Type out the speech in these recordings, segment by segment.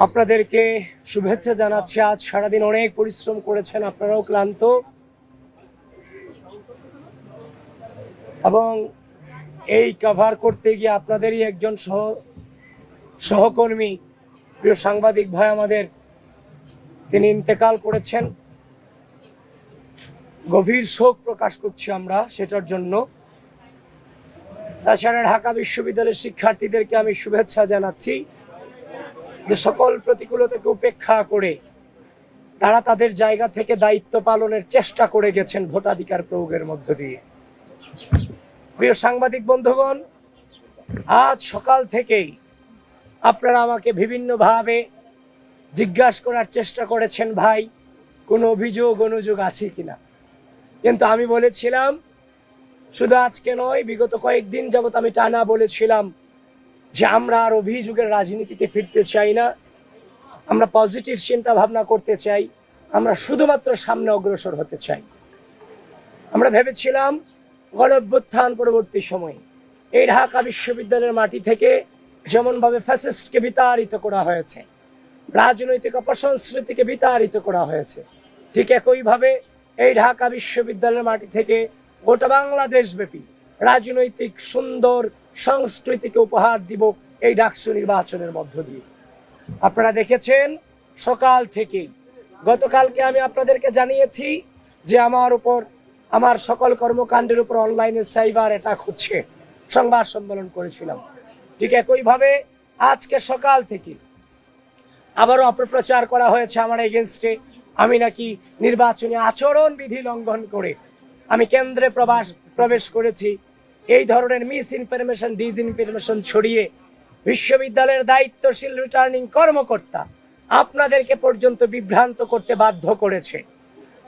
আপনাদেরকে শুভেচ্ছা জানাচ্ছি। আজ সারাদিন অনেক পরিশ্রম করেছেন, আপনারাও ক্লান্ত, এবং এই কভার করতে গিয়ে আপনাদেরই একজন সহকর্মী প্রিয় সাংবাদিক ভাই আমাদের তিনি ইন্তেকাল করেছেন। গভীর শোক প্রকাশ করছি আমরা সেটার জন্য। তাছাড়া ঢাকা বিশ্ববিদ্যালয়ের শিক্ষার্থীদেরকে আমি শুভেচ্ছা জানাচ্ছি যে সকল প্রতিকূলতাকে উপেক্ষা করে তারা তাদের জায়গা থেকে দায়িত্ব পালনের চেষ্টা করে গেছেন ভোটাধিকার প্রয়োগের মধ্য দিয়ে। প্রিয় সাংবাদিক বন্ধুগণ, আজ সকাল থেকেই আপনারা আমাকে বিভিন্নভাবে জিজ্ঞাসা করার চেষ্টা করেছেন, ভাই কোনো অনুযোগ আছে কিনা। কিন্তু আমি বলেছিলাম, শুধু আজকে নয়, বিগত কয়েকদিন যাবত আমি টানা বলেছিলাম যে আমরা আর অভিযোগের রাজনীতিতে ফিরতে চাই না, আমরা পজিটিভ চিন্তা ভাবনা করতে চাই, আমরা শুধুমাত্র সামনে অগ্রসর হতে চাই। আমরা ভেবেছিলাম গণঅভ্যুত্থান পরবর্তী সময়ে এই ঢাকা বিশ্ববিদ্যালয়ের মাটি থেকে যেমনভাবে ফ্যাসিস্টকে বিতাড়িত করা হয়েছে, রাজনৈতিক অপসংস্কৃতিকে বিতাড়িত করা হয়েছে, ঠিক একইভাবে এই ঢাকা বিশ্ববিদ্যালয়ের মাটি থেকে গোটা বাংলাদেশ ব্যাপী রাজনৈতিক সুন্দর সংস্কৃতিকে উপহার দিব এই ডাকসু নির্বাচনের মধ্য দিয়ে। আপনারা দেখেছেন সকাল থেকেই, গতকালকে আমি আপনাদেরকে জানিয়েছি যে আমার উপর, আমার সকল কর্মকাণ্ডের উপর অনলাইনে সাইবার অ্যাটাক হচ্ছে, সংবাদ সম্মেলন করেছিলাম। ঠিক একইভাবে আজকে সকাল থেকে আবারও অপপ্রচার করা হয়েছে আমার এগেনস্টে, আমি নাকি নির্বাচনী আচরণ বিধি লঙ্ঘন করে আমি কেন্দ্রে প্রবেশ করেছি। এই ধরনের মিস ইনফরমেশন, ডিসইনফরমেশন ছড়িয়ে বিশ্ববিদ্যালয়ের দায়িত্বশীল রিটার্নিং কর্মকর্তা আপনাদেরকে পর্যন্ত বিভ্রান্ত করতে বাধ্য করেছে।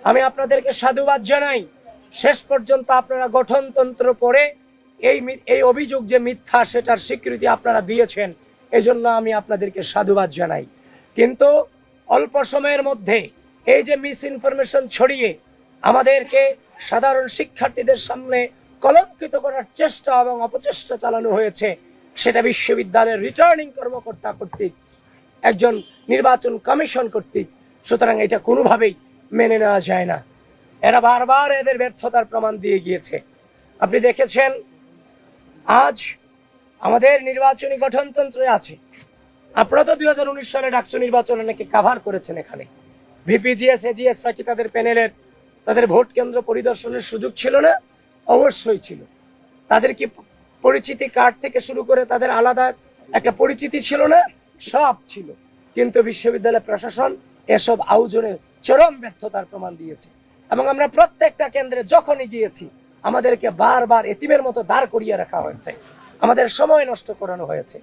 আমি আপনাদেরকে সাধুবাদ জানাই। শেষ পর্যন্ত আপনারা গঠনতন্ত্র পড়ে এই অভিযোগ যে মিথ্যা সেটার স্বীকৃতি আপনারা দিয়েছেন, এজন্য আমি আপনাদেরকে সাধুবাদ জানাই। কিন্তু অল্প সময়ের মধ্যে এই যে মিস ইনফরমেশন ছড়িয়ে আমাদেরকে সাধারণ শিক্ষার্থীদের সামনে কলঙ্কিত করার চেষ্টা এবং অপচেষ্টা চালানো হয়েছে, সেটা বিশ্ববিদ্যালয়ের রিটার্নিং কর্মকর্তা কর্তৃক, একজন নির্বাচন কমিশন কর্তৃক। সুতরাং এটা কোনোভাবেই মেনে নেওয়া যায় না। এরা বারবার এদের ব্যর্থতার প্রমাণ দিয়ে গিয়েছে। আপনি দেখেছেন আজ আমাদের নির্বাচনী গঠনতন্ত্রে আছে, আপনারা তো 2019 সালে ডাকসু নির্বাচন অনেকে কাভার করেছেন। এখানে ভিপিজিএস, এজিএস কি তাদের প্যানেলের, তাদের ভোট কেন্দ্র পরিদর্শনের সুযোগ ছিল না? অবশ্যই ছিল। তাদের কি পরিচিতি কার্ড থেকে শুরু করে তাদের আলাদা একটা পরিচিতি ছিল না? সব ছিল। কিন্তু বিশ্ববিদ্যালয় প্রশাসন এসব আয়োজনে চরম ব্যর্থতার প্রমাণ দিয়েছে। এবং আমরা প্রত্যেকটা কেন্দ্রে যখনই গিয়েছি আমাদেরকে বারবার এতিমের মতো দাঁড় করিয়ে রাখা হয়েছে, আমাদের সময় নষ্ট করানো হয়েছে।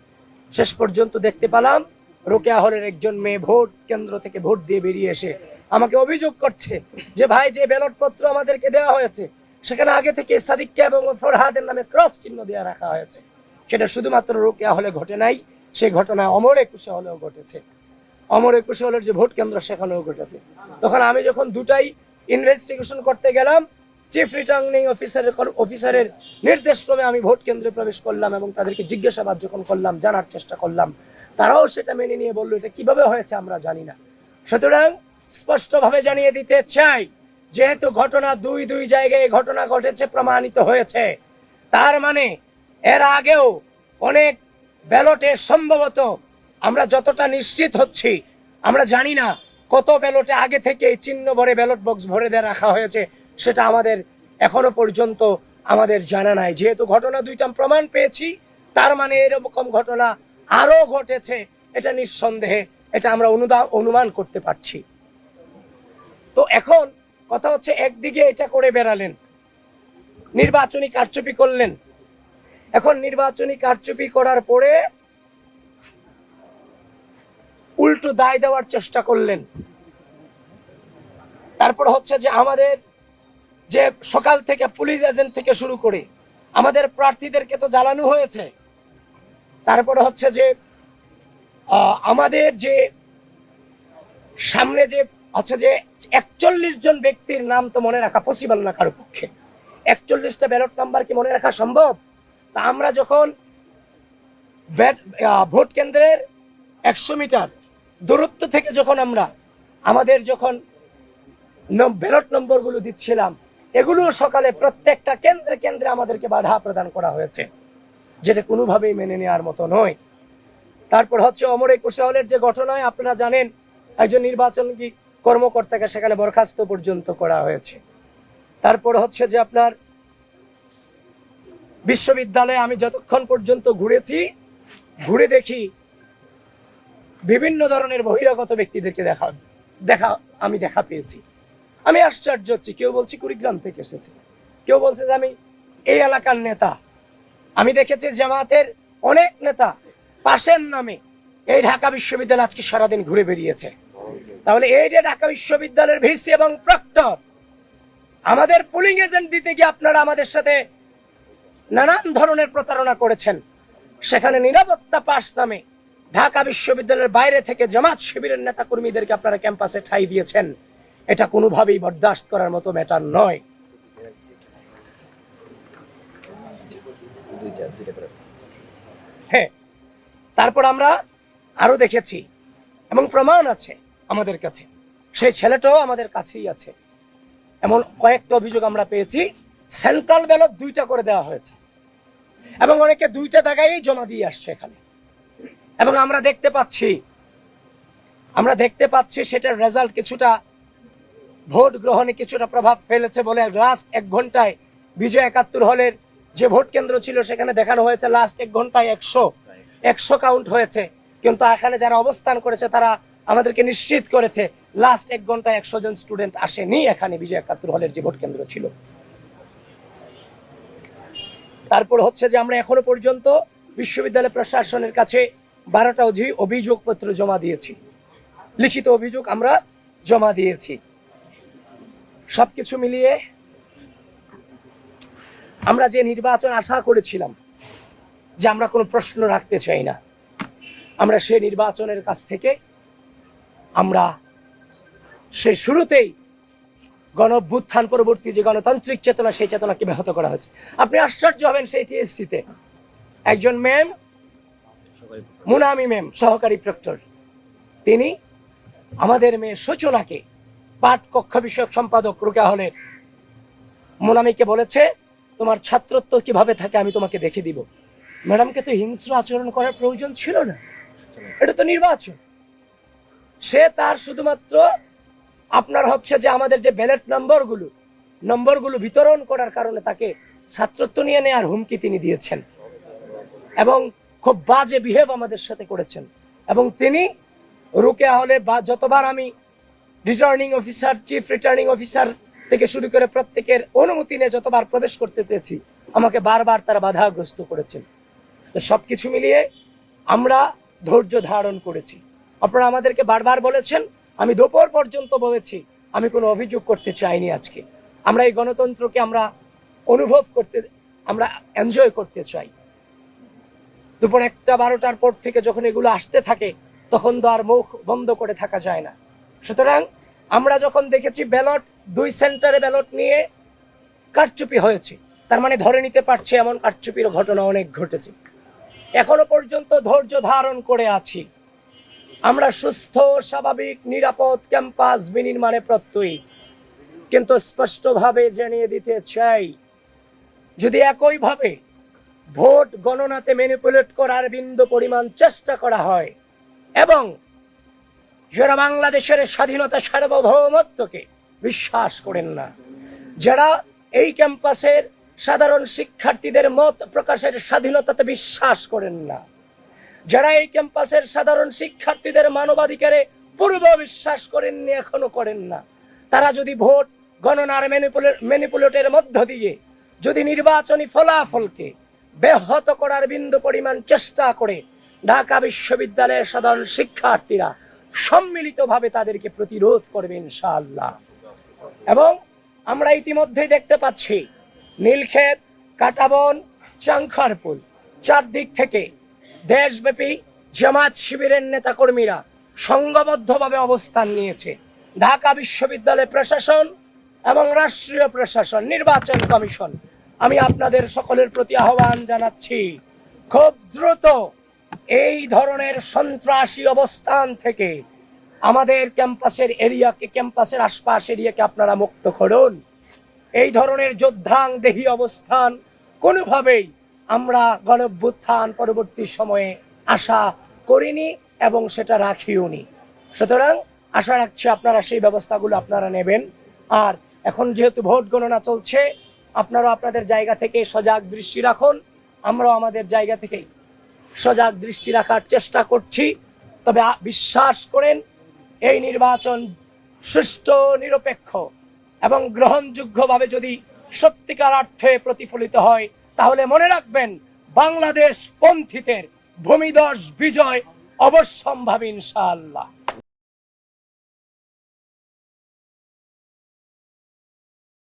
শেষ পর্যন্ত দেখতে পেলাম রোকেয়া হলের একজন মেয়ে ভোট কেন্দ্র থেকে ভোট দিয়ে বেরিয়ে এসে আমাকে অভিযোগ করছে যে ভাই, যে ব্যালট পত্র আমাদেরকে দেওয়া হয়েছে সেখানে আগে থেকে সাদিককে এবং ফরহাদের নামে ক্রস চিহ্ন দেওয়া রাখা হয়েছে। সেটা শুধুমাত্র রোকেয়া হলে ঘটে নাই, সেই ঘটনা অমর একুশে হলেও ঘটেছে। অমর একুশে হলের যে ভোট কেন্দ্র সেখানেও ঘটেছে। তখন আমি যখন দুটাই ইনভেস্টিগেশন করতে গেলাম, চিফ রিটার্নিং অফিসারের নির্দেশক্রমে আমি ভোট কেন্দ্রে প্রবেশ করলাম এবং তাদেরকে জিজ্ঞাসাবাদ যখন করলাম, জানার চেষ্টা করলাম, তারাও সেটা মেনে নিয়ে বললো এটা কিভাবে হয়েছে আমরা জানি না। সুতরাং স্পষ্টভাবে জানিয়ে দিতে চাই, যেহেতু ঘটনা দুই জায়গায় ঘটনা ঘটেছে, প্রমাণিত হয়েছে, তার মানে এর আগেও অনেক ব্যালটে সম্ভবত, আমরা যতটা নিশ্চিত হচ্ছি, আমরা জানি না কত ব্যালটে আগে থেকে এই চিহ্ন ভরে ব্যালট বক্স ভরে দিয়ে রাখা হয়েছে, সেটা আমাদের এখনো পর্যন্ত আমাদের জানা নাই। যেহেতু ঘটনা দুইটা প্রমাণ পেয়েছি, তার মানে এরকম ঘটনা আরো ঘটেছে, এটা নিঃসন্দেহে, এটা আমরা অনুমান করতে পারছি। তো এখন কথা হচ্ছে, একদিকে এটা করে বেড়ালেন, নির্বাচনী কারচুপি করলেন, এখন নির্বাচনী কারচুপি করার পরে উল্টো দায় দেওয়ার চেষ্টা করলেন। তারপর হচ্ছে যে আমাদের যে সকাল থেকে পুলিশ এজেন্ট থেকে শুরু করে আমাদের প্রার্থীদেরকে তো জ্বালানো হয়েছে। তারপরে হচ্ছে যে আমাদের যে সামনে যে হচ্ছে যে 41 জন ব্যক্তির নাম তো মনে রাখা পসিবল না কারো পক্ষে। 41টা ব্যালট নাম্বার কি মনে রাখা সম্ভব? তা আমরা যখন ভোট কেন্দ্রের 100 মিটার দূরত্ব থেকে যখন আমরা আমাদের যখন ব্যালট নম্বরগুলো দিচ্ছিলাম, এগুলো সকালে প্রত্যেকটা কেন্দ্রে কেন্দ্রে আমাদেরকে বাধা প্রদান করা হয়েছে, যেটা কোনোভাবেই মেনে নেওয়ার মতো নয়। তারপর হচ্ছে অমর একুশে হলের যে ঘটনায় আপনারা জানেন, একজন নির্বাচন কর্মকর্তাকে সেখানে বরখাস্ত পর্যন্ত করা হয়েছে। তারপর হচ্ছে যে আপনার বিশ্ববিদ্যালয়ে আমি যতক্ষণ পর্যন্ত ঘুরে দেখি বিভিন্ন ধরনের বহিরাগত ব্যক্তিদেরকে দেখা পেয়েছি। আমি আশ্চর্য হচ্ছি, কেউ বলছি কুড়িগ্রাম থেকে এসেছে, কেউ বলছে যে আমি এই এলাকার নেতা। আমি দেখেছি জামাতের অনেক নেতা পাশের নামে এই ঢাকা বিশ্ববিদ্যালয় আজকে সারাদিন ঘুরে বেরিয়েছে। তাহলে এই যে ঢাকা বিশ্ববিদ্যালয়ের ভিসি এবং প্রক্টর আমাদের পুলিং এজেন্ট দিতে গিয়ে আপনারা আমাদের সাথে নানান ধরনের প্রতারণা করেছেন। সেখানে নিরাপত্তা পাস নামে ঢাকা বিশ্ববিদ্যালয়ের বাইরে থেকে জামাত শিবিরের নেতা কর্মীদেরকে আপনারা ক্যাম্পাসে ঠাঁই দিয়েছেন। এটা কোনোভাবেই বরদাস্ত করার মতো ম্যাটার নয়। হ্যাঁ, তারপর আমরা আরো দেখেছি এবং প্রমাণ আছে আমাদের কাছে, সেই ছেলেটাও আমাদের কাছেই আছে। এমন কয়েকটা অভিযোগ আমরা পেয়েছি, সেন্ট্রাল ব্যালট 2টা করে দেওয়া হয়েছে এবং অনেকে 2টা জায়গায় জমা দিয়ে আসছে এখানে। এবং আমরা দেখতে পাচ্ছি সেটার রেজাল্ট কিছুটা ভোট গ্রহণে কিছুটা প্রভাব ফেলেছে বলে লাস্ট 1 ঘন্টায় বিজয় 71 হলের যে ভোট কেন্দ্র ছিল সেখানে দেখানো হয়েছে লাস্ট 1 ঘন্টায় 100 কাউন্ট হয়েছে। কিন্তু এখানে যারা অবস্থান করেছে তারা আমাদেরকে নিশ্চিত করেছে লাস্ট 1 ঘন্টায় 100 জন স্টুডেন্ট আসেনি এখানে বিজয় 71 হলের যে ভোট কেন্দ্র ছিল। তারপর হচ্ছে যে আমরা এখনো পর্যন্ত বিশ্ববিদ্যালয় প্রশাসনের কাছে 12টা অভিযোগপত্র জমা দিয়েছি, লিখিত অভিযোগ আমরা জমা দিয়েছি। সবকিছু মিলিয়ে আমরা যে নির্বাচন আশা করেছিলাম যে আমরা কোনো প্রশ্ন রাখতে চাই না, আমরা সেই নির্বাচনের কাছ থেকে আমরা সেই শুরুতেই গণ-অভ্যুত্থান পরবর্তী যে গণতান্ত্রিক চেতনা, সেই চেতনাকে ব্যাহত করা হয়েছে। আপনি আশ্চর্য হবেন, সেই টিএসসিতে একজন ম্যাম, মুনামি ম্যাম, সহকারী প্রক্টর, তিনি আমাদের মেয়ে সূচনাকে পাঠ কক্ষ বিষয়ক সম্পাদক রোকেয়া হলের মুনামিকে বলেছে তোমার ছাত্রত্ব কিভাবে থাকে আমি তোমাকে দেখে দিব। ম্যাডামকে তো হিংস্র আচরণ করার প্রয়োজন ছিল না, এটা তো নির্বাচন। সে তার শুধুমাত্র আপনার হচ্ছে যে আমাদের যে ব্যালট নম্বরগুলো বিতরণ করার কারণে তাকে ছাত্রত্ব নিয়ে নেওয়ার হুমকি তিনি দিয়েছেন এবং খুব বাজে বিহেভ আমাদের সাথে করেছেন। এবং তিনি রোকেয়া হলে যতবার আমি returning officer, chief returning officer থেকে শুরু করে প্রত্যেকের অনুমতি নিয়ে যতবার প্রবেশ করতে চেয়েছি, আমাকে বারবার তারা বাধাগ্রস্ত করেছেন। তো সবকিছু মিলিয়ে আমরা ধৈর্য ধারণ করেছি। আপনারা আমাদেরকে বারবার বলেছেন, আমি দুপুর পর্যন্ত বলেছি আমি কোনো অভিযোগ করতে চাইনি। আজকে আমরা এই গণতন্ত্রকে আমরা আমরা এনজয় করতে চাই। দুপুর 1টা 12টার পর থেকে যখন এগুলো আসতে থাকে তখন তো আর মুখ বন্ধ করে থাকা যায় না। সুতরাং আমরা যখন দেখেছি ব্যালট 2 সেন্টারে ব্যালট নিয়ে কারচুপি হয়েছে, তার মানে ধরে নিতে পারছে এমন কারচুপির ঘটনা অনেক ঘটেছে। এখনো পর্যন্ত ধৈর্য ধারণ করে আছি। আমরা সুস্থ, স্বাভাবিক, নিরাপদ ক্যাম্পাস বিনির্মাণে প্রত্যয়ী, কিন্তু স্পষ্টভাবে জানিয়ে দিতে চাই, যদি একইভাবে ভোট গণনাতে ম্যানিপুলেট করার বিন্দু পরিমাণ চেষ্টা করা হয় এবং যারা বাংলাদেশের স্বাধীনতা সার্বভৌমত্বকে বিশ্বাস করেন না, যারা এই ক্যাম্পাসের সাধারণ শিক্ষার্থীদের মত প্রকাশের স্বাধীনতাতে বিশ্বাস করেন না, যারা এই ক্যাম্পাসের সাধারণ শিক্ষার্থীদের মানবাধিকারে পূর্ব বিশ্বাস করেননি, এখনো করেন না, তারা যদি ভোট গণনার ম্যানিপুলেটের মধ্য দিয়ে যদি নির্বাচনী ফলাফলকে ব্যাহত করার বিন্দু পরিমাণ চেষ্টা করে, ঢাকা বিশ্ববিদ্যালয়ের সাধারণ শিক্ষার্থীরা সম্মিলিতভাবে তাদেরকে প্রতিরোধ করবে ইনশাআল্লাহ। এবং আমরা ইতিমধ্যেই দেখতে পাচ্ছি নীলক্ষেত, কাঁটাবন, চাংখারপুল, চারদিক থেকে দেশব্যাপী জামাত শিবিরের নেতাকর্মীরা সংঘবদ্ধভাবে অবস্থান নিয়েছে। ঢাকা বিশ্ববিদ্যালয় প্রশাসন এবং রাষ্ট্রীয় প্রশাসন, নির্বাচন কমিশন, আমি আপনাদের সকলের প্রতি আহ্বান জানাচ্ছি, খুব দ্রুত এই ধরনের সন্ত্রাসী অবস্থান থেকে আমাদের ক্যাম্পাসের এরিয়াকে, ক্যাম্পাসের আশপাশ এরিয়াকে আপনারা মুক্ত করুন। এই ধরনের যোদ্ধাংদেহী অবস্থান কোনোভাবেই আমরা গণঅভ্যুত্থান পরবর্তী সময়ে আশা করিনি এবং সেটা রাখিওনি। সুতরাং আশা রাখছি আপনারা সেই ব্যবস্থাগুলো আপনারা নেবেন। আর এখন যেহেতু ভোট গণনা চলছে, আপনারা আপনাদের জায়গা থেকে সজাগ দৃষ্টি রাখুন, আমরাও আমাদের জায়গা থেকে সজাগ দৃষ্টি রাখার চেষ্টা করছি। তবে বিশ্বাস করেন, এই নির্বাচন সুষ্ঠু, নিরপেক্ষ এবং গ্রহণযোগ্যভাবে যদি সত্যিকার অর্থে প্রতিফলিত হয়, তাহলে মনে রাখবেন বাংলাদেশ পন্থীদের ভূমিধস বিজয় অবশ্যম্ভাবী ইনশাআল্লাহ।